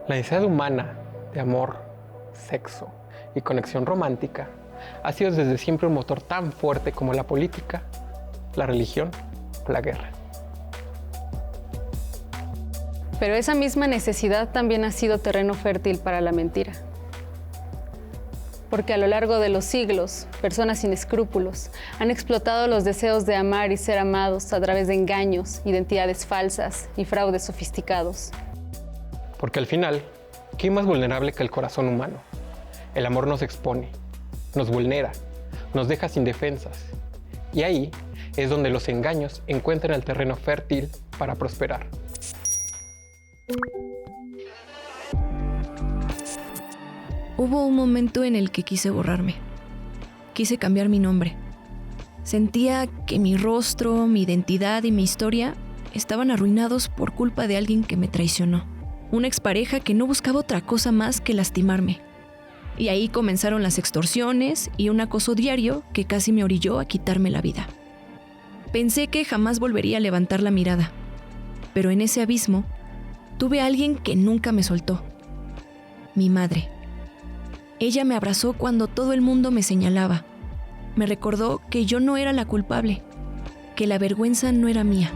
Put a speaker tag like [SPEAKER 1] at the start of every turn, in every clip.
[SPEAKER 1] La necesidad humana de amor, sexo y conexión romántica ha sido desde siempre un motor tan fuerte como la política, la religión o la guerra.
[SPEAKER 2] Pero esa misma necesidad también ha sido terreno fértil para la mentira. Porque a lo largo de los siglos, personas sin escrúpulos han explotado los deseos de amar y ser amados a través de engaños, identidades falsas y fraudes sofisticados.
[SPEAKER 1] Porque al final, ¿qué más vulnerable que el corazón humano? El amor nos expone, nos vulnera, nos deja sin defensas. Y ahí es donde los engaños encuentran el terreno fértil para prosperar.
[SPEAKER 3] Hubo un momento en el que quise borrarme. Quise cambiar mi nombre. Sentía que mi rostro, mi identidad y mi historia estaban arruinados por culpa de alguien que me traicionó. Una expareja que no buscaba otra cosa más que lastimarme. Y ahí comenzaron las extorsiones y un acoso diario que casi me orilló a quitarme la vida. Pensé que jamás volvería a levantar la mirada. Pero en ese abismo, tuve a alguien que nunca me soltó. Mi madre. Ella me abrazó cuando todo el mundo me señalaba. Me recordó que yo no era la culpable, que la vergüenza no era mía.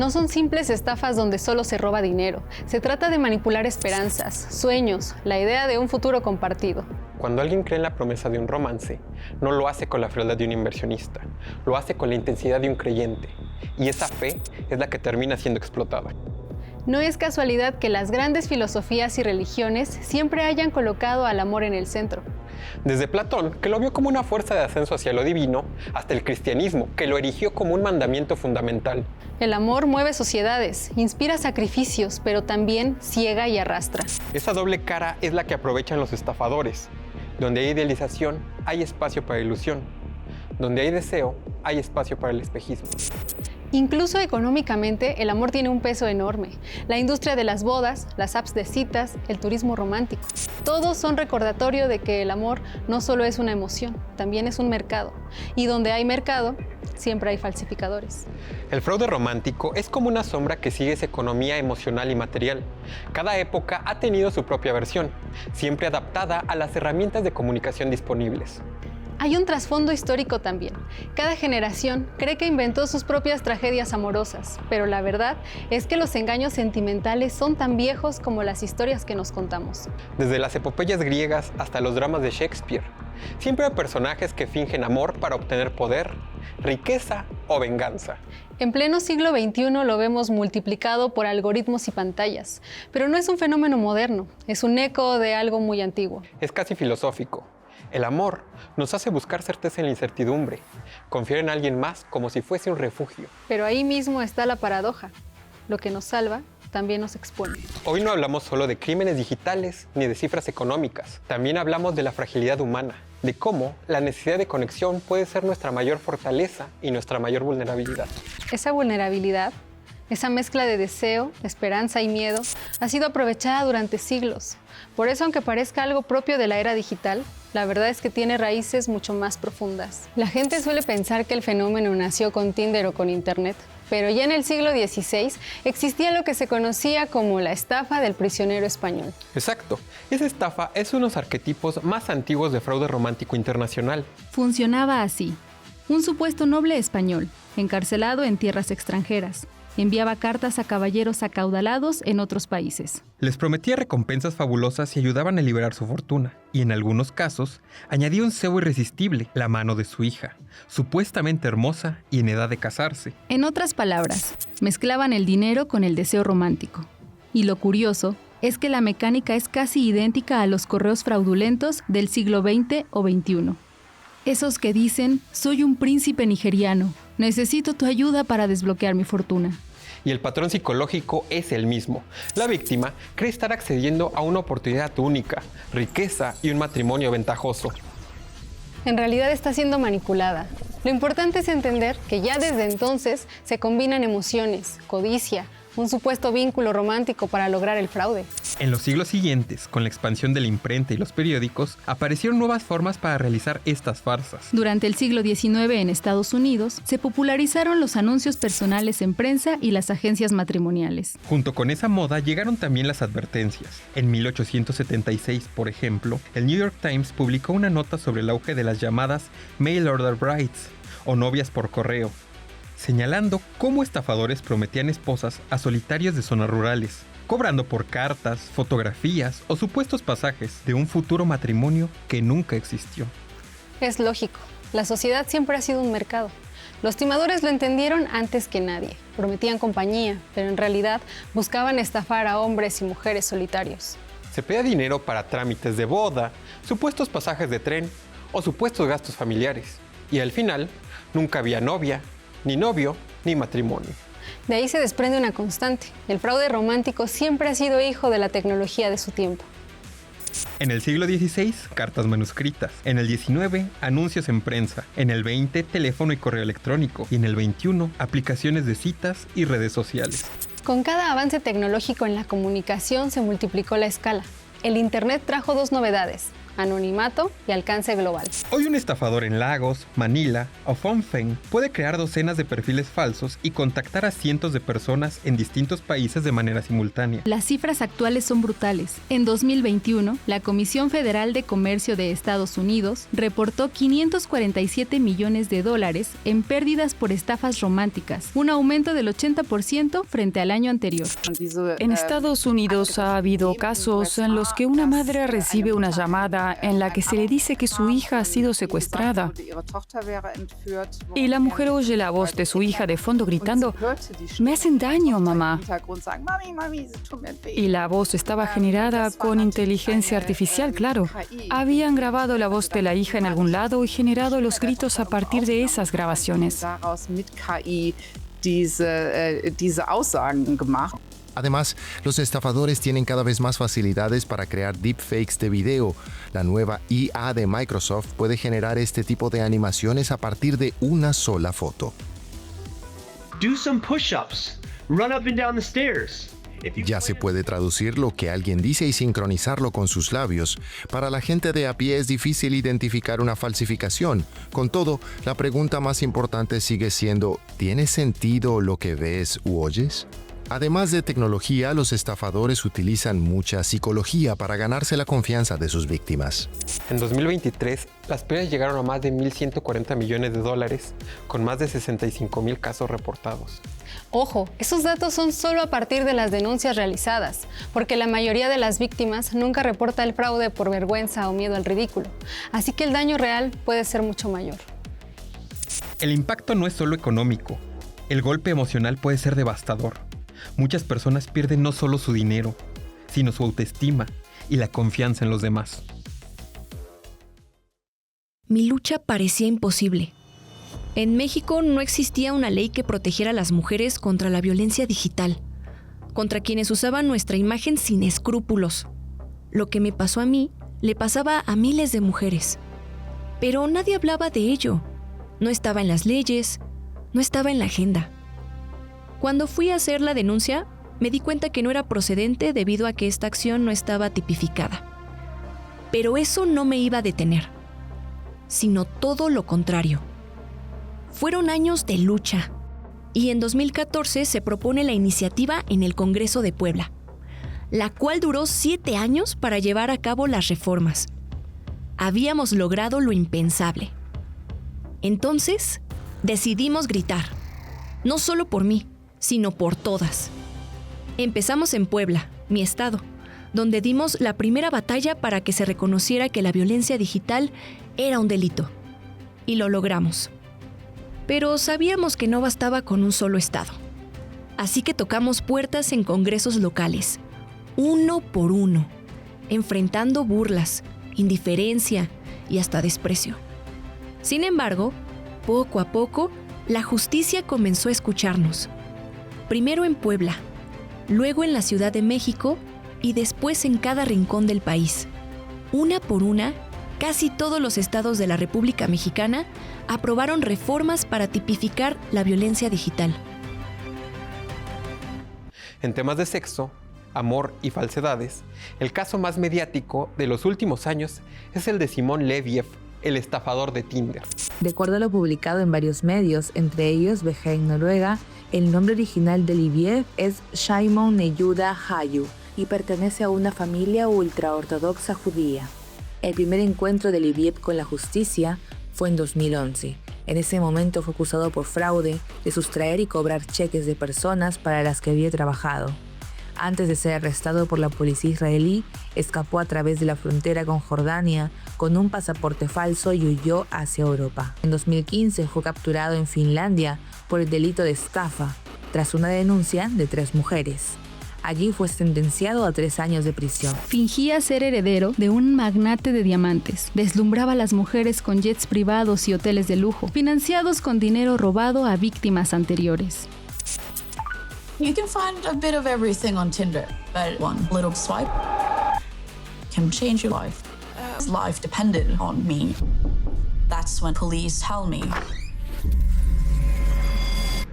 [SPEAKER 2] No son simples estafas donde solo se roba dinero. Se trata de manipular esperanzas, sueños, la idea de un futuro compartido.
[SPEAKER 1] Cuando alguien cree en la promesa de un romance, no lo hace con la frialdad de un inversionista, lo hace con la intensidad de un creyente. Y esa fe es la que termina siendo explotada.
[SPEAKER 2] No es casualidad que las grandes filosofías y religiones siempre hayan colocado al amor en el centro.
[SPEAKER 1] Desde Platón, que lo vio como una fuerza de ascenso hacia lo divino, hasta el cristianismo, que lo erigió como un mandamiento fundamental.
[SPEAKER 2] El amor mueve sociedades, inspira sacrificios, pero también ciega y arrastra.
[SPEAKER 1] Esa doble cara es la que aprovechan los estafadores. Donde hay idealización, hay espacio para ilusión. Donde hay deseo, hay espacio para el espejismo.
[SPEAKER 2] Incluso económicamente, el amor tiene un peso enorme. La industria de las bodas, las apps de citas, el turismo romántico. Todos son recordatorio de que el amor no solo es una emoción, también es un mercado. Y donde hay mercado, siempre hay falsificadores.
[SPEAKER 1] El fraude romántico es como una sombra que sigue esa economía emocional y material. Cada época ha tenido su propia versión, siempre adaptada a las herramientas de comunicación disponibles.
[SPEAKER 2] Hay un trasfondo histórico también. Cada generación cree que inventó sus propias tragedias amorosas, pero la verdad es que los engaños sentimentales son tan viejos como las historias que nos contamos.
[SPEAKER 1] Desde las epopeyas griegas hasta los dramas de Shakespeare, siempre hay personajes que fingen amor para obtener poder, riqueza o venganza.
[SPEAKER 2] En pleno siglo XXI lo vemos multiplicado por algoritmos y pantallas, pero no es un fenómeno moderno, es un eco de algo muy antiguo.
[SPEAKER 1] Es casi filosófico. El amor nos hace buscar certeza en la incertidumbre, confiar en alguien más como si fuese un refugio.
[SPEAKER 2] Pero ahí mismo está la paradoja. Lo que nos salva también nos expone.
[SPEAKER 1] Hoy no hablamos solo de crímenes digitales ni de cifras económicas. También hablamos de la fragilidad humana, de cómo la necesidad de conexión puede ser nuestra mayor fortaleza y nuestra mayor vulnerabilidad.
[SPEAKER 2] Esa vulnerabilidad, esa mezcla de deseo, esperanza y miedo, ha sido aprovechada durante siglos. Por eso, aunque parezca algo propio de la era digital, la verdad es que tiene raíces mucho más profundas. La gente suele pensar que el fenómeno nació con Tinder o con Internet, pero ya en el siglo XVI existía lo que se conocía como la estafa del prisionero español.
[SPEAKER 1] Exacto. Esa estafa es uno de los arquetipos más antiguos de fraude romántico internacional.
[SPEAKER 4] Funcionaba así. Un supuesto noble español, encarcelado en tierras extranjeras, enviaba cartas a caballeros acaudalados en otros países.
[SPEAKER 1] Les prometía recompensas fabulosas y ayudaban a liberar su fortuna. Y en algunos casos, añadía un cebo irresistible, la mano de su hija, supuestamente hermosa y en edad de casarse.
[SPEAKER 4] En otras palabras, mezclaban el dinero con el deseo romántico. Y lo curioso es que la mecánica es casi idéntica a los correos fraudulentos del siglo XX o XXI. Esos que dicen, soy un príncipe nigeriano, necesito tu ayuda para desbloquear mi fortuna.
[SPEAKER 1] Y el patrón psicológico es el mismo. La víctima cree estar accediendo a una oportunidad única, riqueza y un matrimonio ventajoso.
[SPEAKER 2] en realidad está siendo manipulada. Lo importante es entender que ya desde entonces se combinan emociones, codicia, un supuesto vínculo romántico para lograr el fraude.
[SPEAKER 1] En los siglos siguientes, con la expansión de la imprenta y los periódicos, aparecieron nuevas formas para realizar estas farsas.
[SPEAKER 4] Durante el siglo XIX en Estados Unidos, se popularizaron los anuncios personales en prensa y las agencias matrimoniales.
[SPEAKER 1] Junto con esa moda llegaron también las advertencias. En 1876, por ejemplo, el New York Times publicó una nota sobre el auge de las llamadas mail order brides, o novias por correo, señalando cómo estafadores prometían esposas a solitarios de zonas rurales, cobrando por cartas, fotografías o supuestos pasajes de un futuro matrimonio que nunca existió.
[SPEAKER 2] Es lógico, la sociedad siempre ha sido un mercado. Los timadores lo entendieron antes que nadie. Prometían compañía, pero en realidad buscaban estafar a hombres y mujeres solitarios.
[SPEAKER 1] Se pedía dinero para trámites de boda, supuestos pasajes de tren o supuestos gastos familiares. Y al final, nunca había novia, ni novio, ni matrimonio.
[SPEAKER 2] De ahí se desprende una constante. El fraude romántico siempre ha sido hijo de la tecnología de su tiempo.
[SPEAKER 1] En el siglo XVI, cartas manuscritas. En el XIX, anuncios en prensa. En el XX, teléfono y correo electrónico. Y en el XXI, aplicaciones de citas y redes sociales.
[SPEAKER 2] Con cada avance tecnológico en la comunicación se multiplicó la escala. El Internet trajo dos novedades: anonimato y alcance global.
[SPEAKER 1] Hoy un estafador en Lagos, Manila o Phnom Penh puede crear docenas de perfiles falsos y contactar a cientos de personas en distintos países de manera simultánea.
[SPEAKER 4] Las cifras actuales son brutales. En 2021, la Comisión Federal de Comercio de Estados Unidos reportó $547 millones en pérdidas por estafas románticas, un aumento del 80% frente al año anterior.
[SPEAKER 5] En Estados Unidos ha habido casos en los que una madre recibe una llamada en la que se le dice que su hija ha sido secuestrada. Y la mujer oye la voz de su hija de fondo gritando: "Me hacen daño, mamá". Y la voz estaba generada con inteligencia artificial, claro. Habían grabado la voz de la hija en algún lado y generado los gritos a partir de esas grabaciones.
[SPEAKER 6] Además, los estafadores tienen cada vez más facilidades para crear deepfakes de video. La nueva IA de Microsoft puede generar este tipo de animaciones a partir de una sola foto.
[SPEAKER 7] Do some push-ups. Run up and down the stairs.
[SPEAKER 6] Ya se puede traducir lo que alguien dice y sincronizarlo con sus labios. Para la gente de a pie es difícil identificar una falsificación. Con todo, la pregunta más importante sigue siendo: ¿tiene sentido lo que ves u oyes? Además de tecnología, los estafadores utilizan mucha psicología para ganarse la confianza de sus víctimas.
[SPEAKER 1] En 2023, las pérdidas llegaron a más de $1.140 millones, con más de 65,000 casos reportados.
[SPEAKER 2] Ojo, esos datos son solo a partir de las denuncias realizadas, porque la mayoría de las víctimas nunca reporta el fraude por vergüenza o miedo al ridículo, así que el daño real puede ser mucho mayor.
[SPEAKER 1] El impacto no es solo económico, el golpe emocional puede ser devastador. Muchas personas pierden no solo su dinero, sino su autoestima y la confianza en los demás.
[SPEAKER 3] Mi lucha parecía imposible. En México no existía una ley que protegiera a las mujeres contra la violencia digital, contra quienes usaban nuestra imagen sin escrúpulos. Lo que me pasó a mí, le pasaba a miles de mujeres. Pero nadie hablaba de ello. No estaba en las leyes, no estaba en la agenda. Cuando fui a hacer la denuncia, me di cuenta que no era procedente debido a que esta acción no estaba tipificada. Pero eso no me iba a detener, sino todo lo contrario. Fueron años de lucha, y en 2014 se propone la iniciativa en el Congreso de Puebla, la cual duró 7 años para llevar a cabo las reformas. Habíamos logrado lo impensable. Entonces, decidimos gritar, no solo por mí, sino por todas. Empezamos en Puebla, mi estado, donde dimos la primera batalla para que se reconociera que la violencia digital era un delito. Y lo logramos. Pero sabíamos que no bastaba con un solo estado. Así que tocamos puertas en congresos locales, uno por uno, enfrentando burlas, indiferencia y hasta desprecio. Sin embargo, poco a poco, la justicia comenzó a escucharnos. Primero en Puebla, luego en la Ciudad de México y después en cada rincón del país. Una por una, casi todos los estados de la República Mexicana aprobaron reformas para tipificar la violencia digital.
[SPEAKER 1] En temas de sexo, amor y falsedades, el caso más mediático de los últimos años es el de Simón Leviev, el estafador de Tinder.
[SPEAKER 8] De acuerdo a lo publicado en varios medios, entre ellos VG en Noruega, el nombre original de Leviev es Shimon Neyuda Hayu y pertenece a una familia ultraortodoxa judía. El primer encuentro de Leviev con la justicia fue en 2011. En ese momento fue acusado por fraude de sustraer y cobrar cheques de personas para las que había trabajado. Antes de ser arrestado por la policía israelí, escapó a través de la frontera con Jordania con un pasaporte falso y huyó hacia Europa. En 2015 fue capturado en Finlandia por el delito de estafa, tras una denuncia de 3 mujeres. Allí fue sentenciado a 3 años de prisión.
[SPEAKER 4] Fingía ser heredero de un magnate de diamantes. Deslumbraba a las mujeres con jets privados y hoteles de lujo, financiados con dinero robado a víctimas anteriores.
[SPEAKER 9] You can find a bit of everything on Tinder, but one little swipe can change your life. Life depended on me. That's when police tell me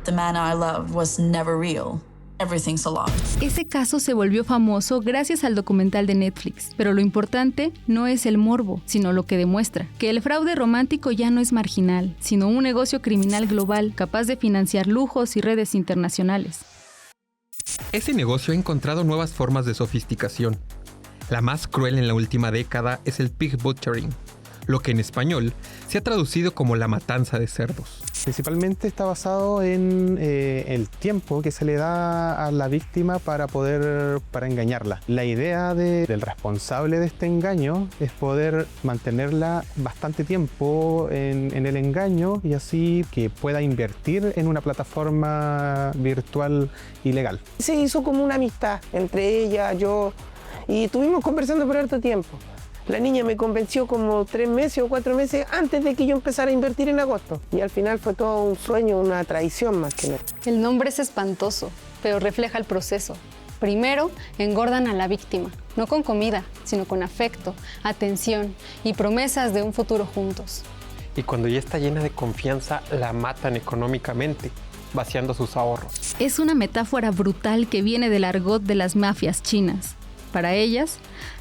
[SPEAKER 9] the man I loved was never real. Everything's a lie.
[SPEAKER 4] Ese caso se volvió famoso gracias al documental de Netflix, pero lo importante no es el morbo, sino lo que demuestra, que el fraude romántico ya no es marginal, sino un negocio criminal global capaz de financiar lujos y redes internacionales.
[SPEAKER 1] Ese negocio ha encontrado nuevas formas de sofisticación. La más cruel en la última década es el pig butchering, lo que en español se ha traducido como la matanza de cerdos.
[SPEAKER 10] Principalmente está basado en el tiempo que se le da a la víctima para engañarla. La idea del responsable de este engaño es poder mantenerla bastante tiempo en el engaño y así que pueda invertir en una plataforma virtual ilegal.
[SPEAKER 11] Se hizo como una amistad entre ella, yo, y estuvimos conversando por harto tiempo. La niña me convenció como 3 meses o 4 meses antes de que yo empezara a invertir en agosto. Y al final fue todo un sueño, una traición más que nada.
[SPEAKER 2] El nombre es espantoso, pero refleja el proceso. Primero, engordan a la víctima, no con comida, sino con afecto, atención y promesas de un futuro juntos.
[SPEAKER 1] Y cuando ya está llena de confianza, la matan económicamente, vaciando sus ahorros.
[SPEAKER 4] Es una metáfora brutal que viene del argot de las mafias chinas. Para ellas,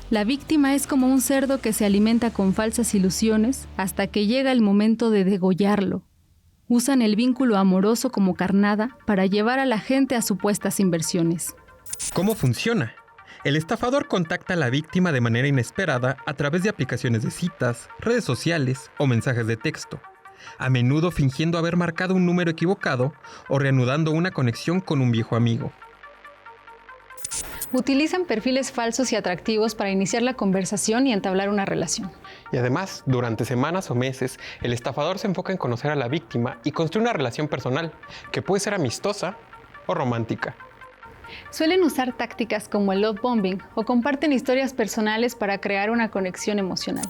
[SPEAKER 4] la víctima es como un cerdo que se alimenta con falsas ilusiones hasta que llega el momento de degollarlo. Usan el vínculo amoroso como carnada para llevar a la gente a supuestas inversiones.
[SPEAKER 1] ¿Cómo funciona? El estafador contacta a la víctima de manera inesperada a través de aplicaciones de citas, redes sociales o mensajes de texto, a menudo fingiendo haber marcado un número equivocado o reanudando una conexión con un viejo amigo.
[SPEAKER 2] Utilizan perfiles falsos y atractivos para iniciar la conversación y entablar una relación.
[SPEAKER 1] Y además, durante semanas o meses, el estafador se enfoca en conocer a la víctima y construye una relación personal, que puede ser amistosa o romántica.
[SPEAKER 2] Suelen usar tácticas como el love bombing o comparten historias personales para crear una conexión emocional.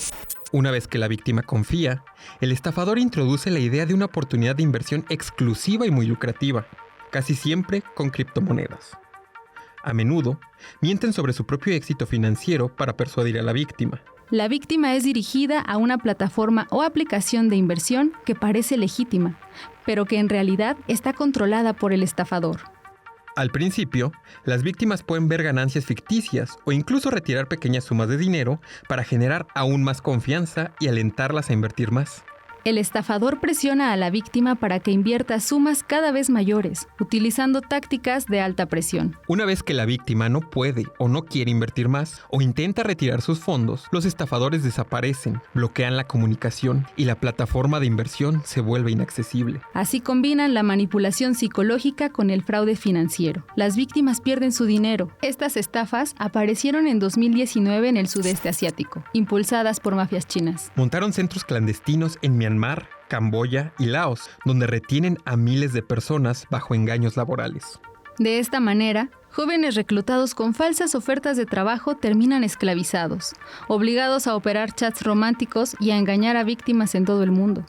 [SPEAKER 1] Una vez que la víctima confía, el estafador introduce la idea de una oportunidad de inversión exclusiva y muy lucrativa, casi siempre con criptomonedas. A menudo, mienten sobre su propio éxito financiero para persuadir a la víctima.
[SPEAKER 4] La víctima es dirigida a una plataforma o aplicación de inversión que parece legítima, pero que en realidad está controlada por el estafador.
[SPEAKER 1] Al principio, las víctimas pueden ver ganancias ficticias o incluso retirar pequeñas sumas de dinero para generar aún más confianza y alentarlas a invertir más.
[SPEAKER 4] El estafador presiona a la víctima para que invierta sumas cada vez mayores, utilizando tácticas de alta presión.
[SPEAKER 1] Una vez que la víctima no puede o no quiere invertir más o intenta retirar sus fondos, los estafadores desaparecen, bloquean la comunicación y la plataforma de inversión se vuelve inaccesible.
[SPEAKER 4] Así combinan la manipulación psicológica con el fraude financiero. Las víctimas pierden su dinero. Estas estafas aparecieron en 2019 en el sudeste asiático, impulsadas por mafias chinas.
[SPEAKER 1] Montaron centros clandestinos en Myanmar, Camboya y Laos, donde retienen a miles de personas bajo engaños laborales.
[SPEAKER 4] De esta manera, jóvenes reclutados con falsas ofertas de trabajo terminan esclavizados, obligados a operar chats románticos y a engañar a víctimas en todo el mundo.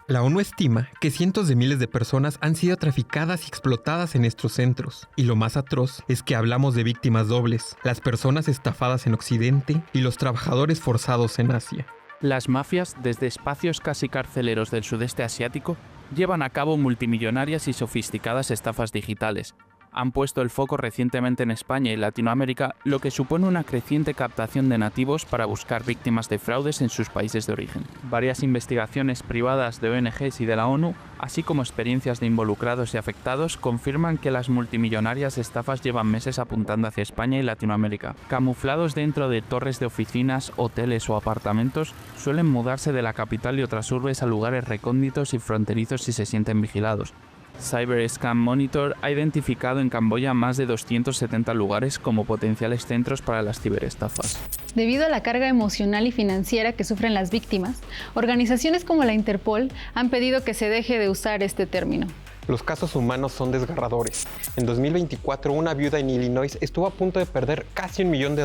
[SPEAKER 1] La ONU estima que cientos de miles de personas han sido traficadas y explotadas en estos centros. Y lo más atroz es que hablamos de víctimas dobles, las personas estafadas en Occidente y los trabajadores forzados en Asia.
[SPEAKER 12] Las mafias, desde espacios casi carceleros del sudeste asiático, llevan a cabo multimillonarias y sofisticadas estafas digitales. Han puesto el foco recientemente en España y Latinoamérica, lo que supone una creciente captación de nativos para buscar víctimas de fraudes en sus países de origen. Varias investigaciones privadas de ONGs y de la ONU, así como experiencias de involucrados y afectados, confirman que las multimillonarias estafas llevan meses apuntando hacia España y Latinoamérica. Camuflados dentro de torres de oficinas, hoteles o apartamentos, suelen mudarse de la capital y otras urbes a lugares recónditos y fronterizos si se sienten vigilados. Cyber Scam Monitor ha identificado en Camboya más de 270 lugares como potenciales centros para las ciberestafas.
[SPEAKER 2] Debido a la carga emocional y financiera que sufren las víctimas, organizaciones como la Interpol han pedido que se deje de usar este término.
[SPEAKER 1] Los casos humanos son desgarradores. En 2024, una viuda en Illinois estuvo a punto de perder casi $1 millón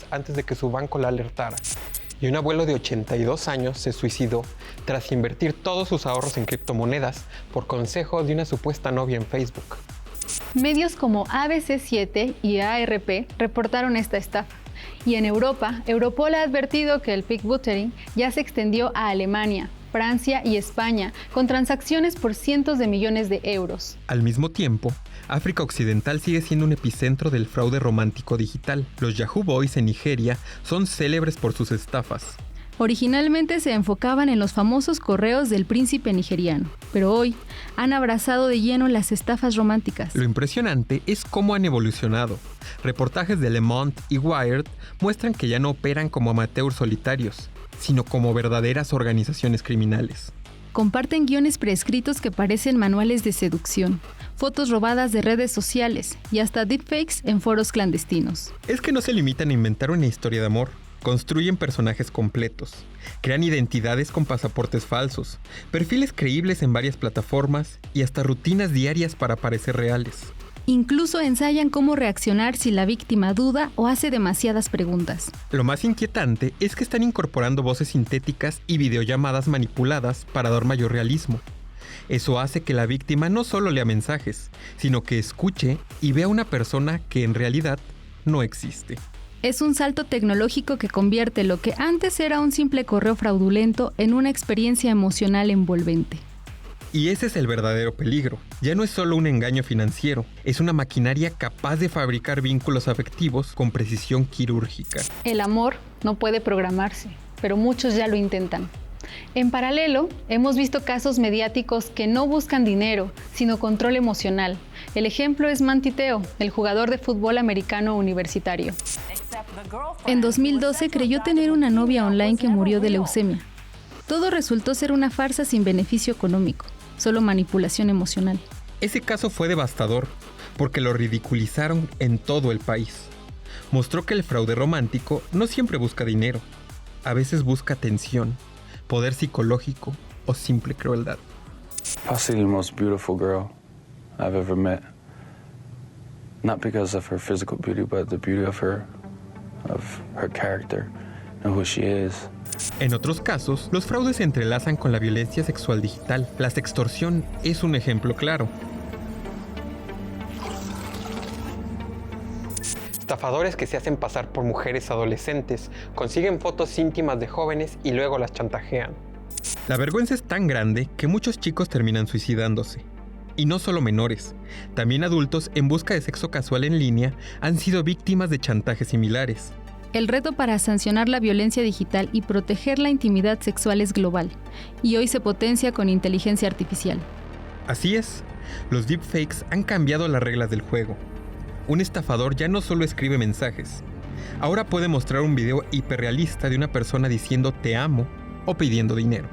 [SPEAKER 1] antes de que su banco la alertara. Y un abuelo de 82 años se suicidó tras invertir todos sus ahorros en criptomonedas por consejo de una supuesta novia en Facebook.
[SPEAKER 2] Medios como ABC7 y ARP reportaron esta estafa. Y en Europa, Europol ha advertido que el pickpocketing ya se extendió a Alemania, Francia y España, con transacciones por cientos de millones de euros.
[SPEAKER 1] Al mismo tiempo, África Occidental sigue siendo un epicentro del fraude romántico digital. Los Yahoo Boys en Nigeria son célebres por sus estafas.
[SPEAKER 4] Originalmente se enfocaban en los famosos correos del príncipe nigeriano, pero hoy han abrazado de lleno las estafas románticas.
[SPEAKER 1] Lo impresionante es cómo han evolucionado. Reportajes de Le Monde y Wired muestran que ya no operan como amateurs solitarios, sino como verdaderas organizaciones criminales.
[SPEAKER 4] Comparten guiones preescritos que parecen manuales de seducción, fotos robadas de redes sociales y hasta deepfakes en foros clandestinos.
[SPEAKER 1] Es que no se limitan a inventar una historia de amor. Construyen personajes completos, crean identidades con pasaportes falsos, perfiles creíbles en varias plataformas y hasta rutinas diarias para parecer reales.
[SPEAKER 4] Incluso ensayan cómo reaccionar si la víctima duda o hace demasiadas preguntas.
[SPEAKER 1] Lo más inquietante es que están incorporando voces sintéticas y videollamadas manipuladas para dar mayor realismo. Eso hace que la víctima no solo lea mensajes, sino que escuche y vea a una persona que en realidad no existe.
[SPEAKER 4] Es un salto tecnológico que convierte lo que antes era un simple correo fraudulento en una experiencia emocional envolvente.
[SPEAKER 1] Y ese es el verdadero peligro. Ya no es solo un engaño financiero, es una maquinaria capaz de fabricar vínculos afectivos con precisión quirúrgica.
[SPEAKER 2] El amor no puede programarse, pero muchos ya lo intentan. En paralelo, hemos visto casos mediáticos que no buscan dinero, sino control emocional. El ejemplo es Manti Te'o, el jugador de fútbol americano universitario.
[SPEAKER 4] En 2012 creyó tener una novia online que murió de leucemia. Todo resultó ser una farsa sin beneficio económico, solo manipulación emocional.
[SPEAKER 1] Ese caso fue devastador, porque lo ridiculizaron en todo el país. Mostró que el fraude romántico no siempre busca dinero, a veces busca atención, poder psicológico o simple crueldad.
[SPEAKER 13] Possibly the most beautiful girl I've ever met. Not because of her physical beauty, but the beauty of her character and who she is.
[SPEAKER 1] En otros casos, los fraudes se entrelazan con la violencia sexual digital. La sextorsión es un ejemplo claro. Estafadores que se hacen pasar por mujeres adolescentes consiguen fotos íntimas de jóvenes y luego las chantajean. La vergüenza es tan grande que muchos chicos terminan suicidándose. Y no solo menores, también adultos en busca de sexo casual en línea han sido víctimas de chantajes similares.
[SPEAKER 4] El reto para sancionar la violencia digital y proteger la intimidad sexual es global, y hoy se potencia con inteligencia artificial.
[SPEAKER 1] Así es, los deepfakes han cambiado las reglas del juego. Un estafador ya no solo escribe mensajes, ahora puede mostrar un video hiperrealista de una persona diciendo te amo o pidiendo dinero.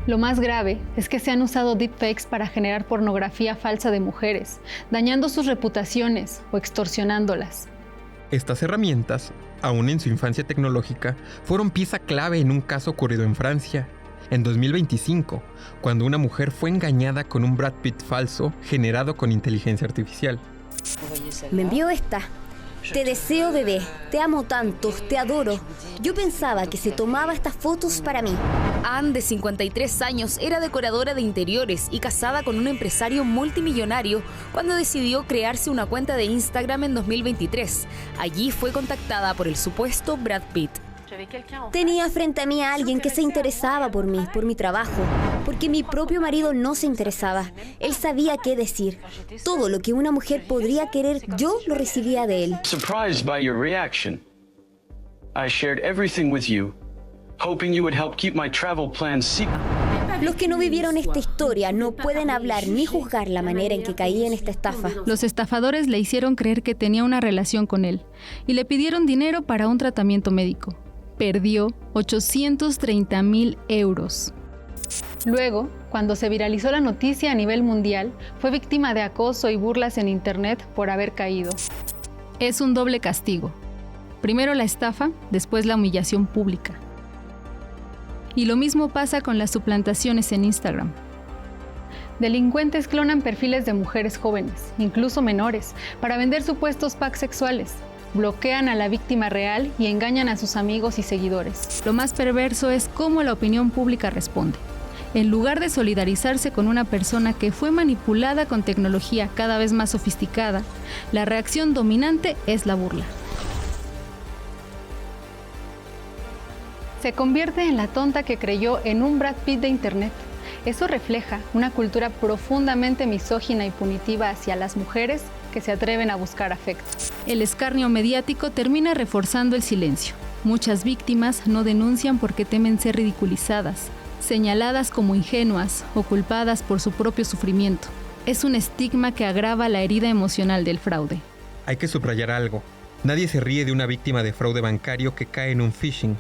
[SPEAKER 2] Lo más grave es que se han usado deepfakes para generar pornografía falsa de mujeres, dañando sus reputaciones o extorsionándolas.
[SPEAKER 1] Estas herramientas, aún en su infancia tecnológica, fueron pieza clave en un caso ocurrido en Francia, en 2025, cuando una mujer fue engañada con un Brad Pitt falso generado con inteligencia artificial.
[SPEAKER 14] Me envió esta. Te deseo, bebé. Te amo tanto. Te adoro. Yo pensaba que se tomaba estas fotos para mí. Anne, de 53 años, era decoradora de interiores y casada con un empresario multimillonario cuando decidió crearse una cuenta de Instagram en 2023. Allí fue contactada por el supuesto Brad Pitt. Tenía frente a mí a alguien que se interesaba por mí, por mi trabajo, porque mi propio marido no se interesaba. Él sabía qué decir. Todo lo que una mujer podría querer, yo lo recibía de él.
[SPEAKER 13] Surprised by your reaction, I shared everything with you, hoping you would help keep my travel plans secret.
[SPEAKER 14] Los que no vivieron esta historia no pueden hablar ni juzgar la manera en que caí en esta estafa.
[SPEAKER 4] Los estafadores le hicieron creer que tenía una relación con él y le pidieron dinero para un tratamiento médico. Perdió 830,000 euros.
[SPEAKER 2] Luego, cuando se viralizó la noticia a nivel mundial, fue víctima de acoso y burlas en internet por haber caído.
[SPEAKER 4] Es un doble castigo. Primero la estafa, después la humillación pública. Y lo mismo pasa con las suplantaciones en Instagram.
[SPEAKER 2] Delincuentes clonan perfiles de mujeres jóvenes, incluso menores, para vender supuestos packs sexuales. Bloquean a la víctima real y engañan a sus amigos y seguidores.
[SPEAKER 4] Lo más perverso es cómo la opinión pública responde. En lugar de solidarizarse con una persona que fue manipulada con tecnología cada vez más sofisticada, la reacción dominante es la burla.
[SPEAKER 2] Se convierte en la tonta que creyó en un Brad Pitt de internet. Eso refleja una cultura profundamente misógina y punitiva hacia las mujeres que se atreven a buscar afecto.
[SPEAKER 4] El escarnio mediático termina reforzando el silencio. Muchas víctimas no denuncian porque temen ser ridiculizadas, señaladas como ingenuas o culpadas por su propio sufrimiento. Es un estigma que agrava la herida emocional del fraude.
[SPEAKER 1] Hay que subrayar algo. Nadie se ríe de una víctima de fraude bancario que cae en un phishing.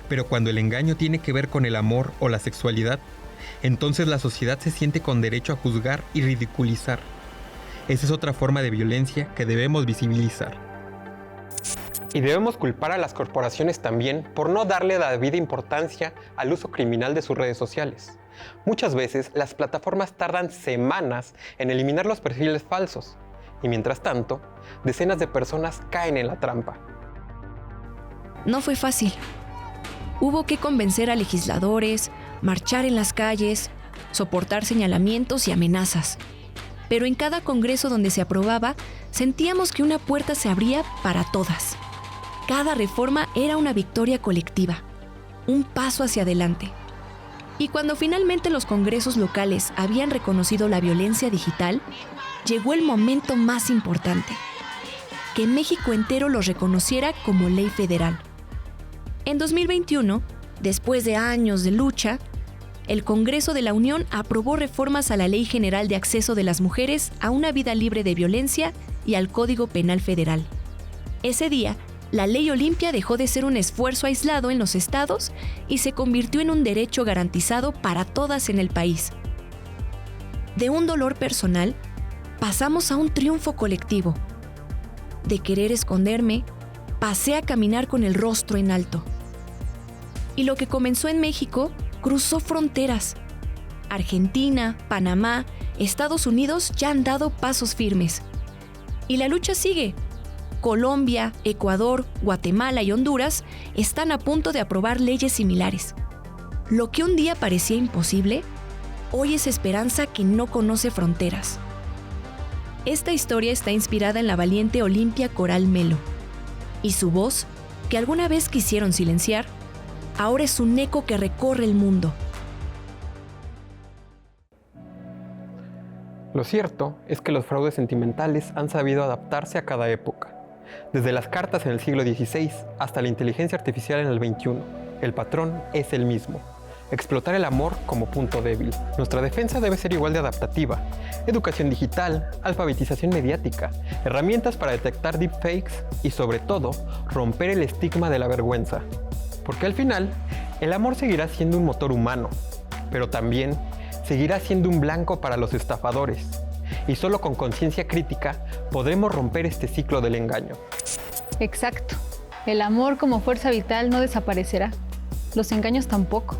[SPEAKER 1] Pero cuando el engaño tiene que ver con el amor o la sexualidad, entonces la sociedad se siente con derecho a juzgar y ridiculizar. Esa es otra forma de violencia que debemos visibilizar. Y debemos culpar a las corporaciones también por no darle la debida importancia al uso criminal de sus redes sociales. Muchas veces las plataformas tardan semanas en eliminar los perfiles falsos, y mientras tanto, decenas de personas caen en la trampa.
[SPEAKER 3] No fue fácil. Hubo que convencer a legisladores, marchar en las calles, soportar señalamientos y amenazas. Pero en cada congreso donde se aprobaba, sentíamos que una puerta se abría para todas. Cada reforma era una victoria colectiva, un paso hacia adelante. Y cuando finalmente los congresos locales habían reconocido la violencia digital, llegó el momento más importante: que México entero lo reconociera como ley federal. En 2021, después de años de lucha, el Congreso de la Unión aprobó reformas a la Ley General de Acceso de las Mujeres a una vida libre de violencia y al Código Penal Federal. Ese día, la Ley Olimpia dejó de ser un esfuerzo aislado en los estados y se convirtió en un derecho garantizado para todas en el país. De un dolor personal, pasamos a un triunfo colectivo. De querer esconderme, pasé a caminar con el rostro en alto. Y lo que comenzó en México cruzó fronteras. Argentina, Panamá, Estados Unidos ya han dado pasos firmes. Y la lucha sigue. Colombia, Ecuador, Guatemala y Honduras están a punto de aprobar leyes similares. Lo que un día parecía imposible, hoy es esperanza que no conoce fronteras. Esta historia está inspirada en la valiente Olimpia Coral Melo. Y su voz, que alguna vez quisieron silenciar, ahora es un eco que recorre el mundo.
[SPEAKER 1] Lo cierto es que los fraudes sentimentales han sabido adaptarse a cada época. Desde las cartas en el siglo XVI hasta la inteligencia artificial en el XXI, el patrón es el mismo: explotar el amor como punto débil. Nuestra defensa debe ser igual de adaptativa. Educación digital, alfabetización mediática, herramientas para detectar deepfakes y, sobre todo, romper el estigma de la vergüenza. Porque al final, el amor seguirá siendo un motor humano, pero también seguirá siendo un blanco para los estafadores. Y solo con conciencia crítica podremos romper este ciclo del engaño.
[SPEAKER 2] Exacto. El amor como fuerza vital no desaparecerá. Los engaños tampoco.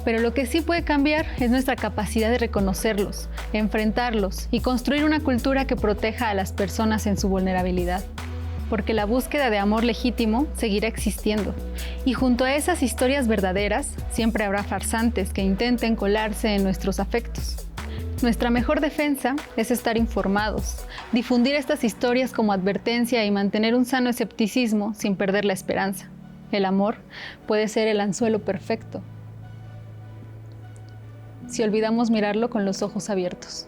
[SPEAKER 2] Pero lo que sí puede cambiar es nuestra capacidad de reconocerlos, enfrentarlos y construir una cultura que proteja a las personas en su vulnerabilidad. Porque la búsqueda de amor legítimo seguirá existiendo. Y junto a esas historias verdaderas, siempre habrá farsantes que intenten colarse en nuestros afectos. Nuestra mejor defensa es estar informados, difundir estas historias como advertencia y mantener un sano escepticismo sin perder la esperanza. El amor puede ser el anzuelo perfecto si olvidamos mirarlo con los ojos abiertos.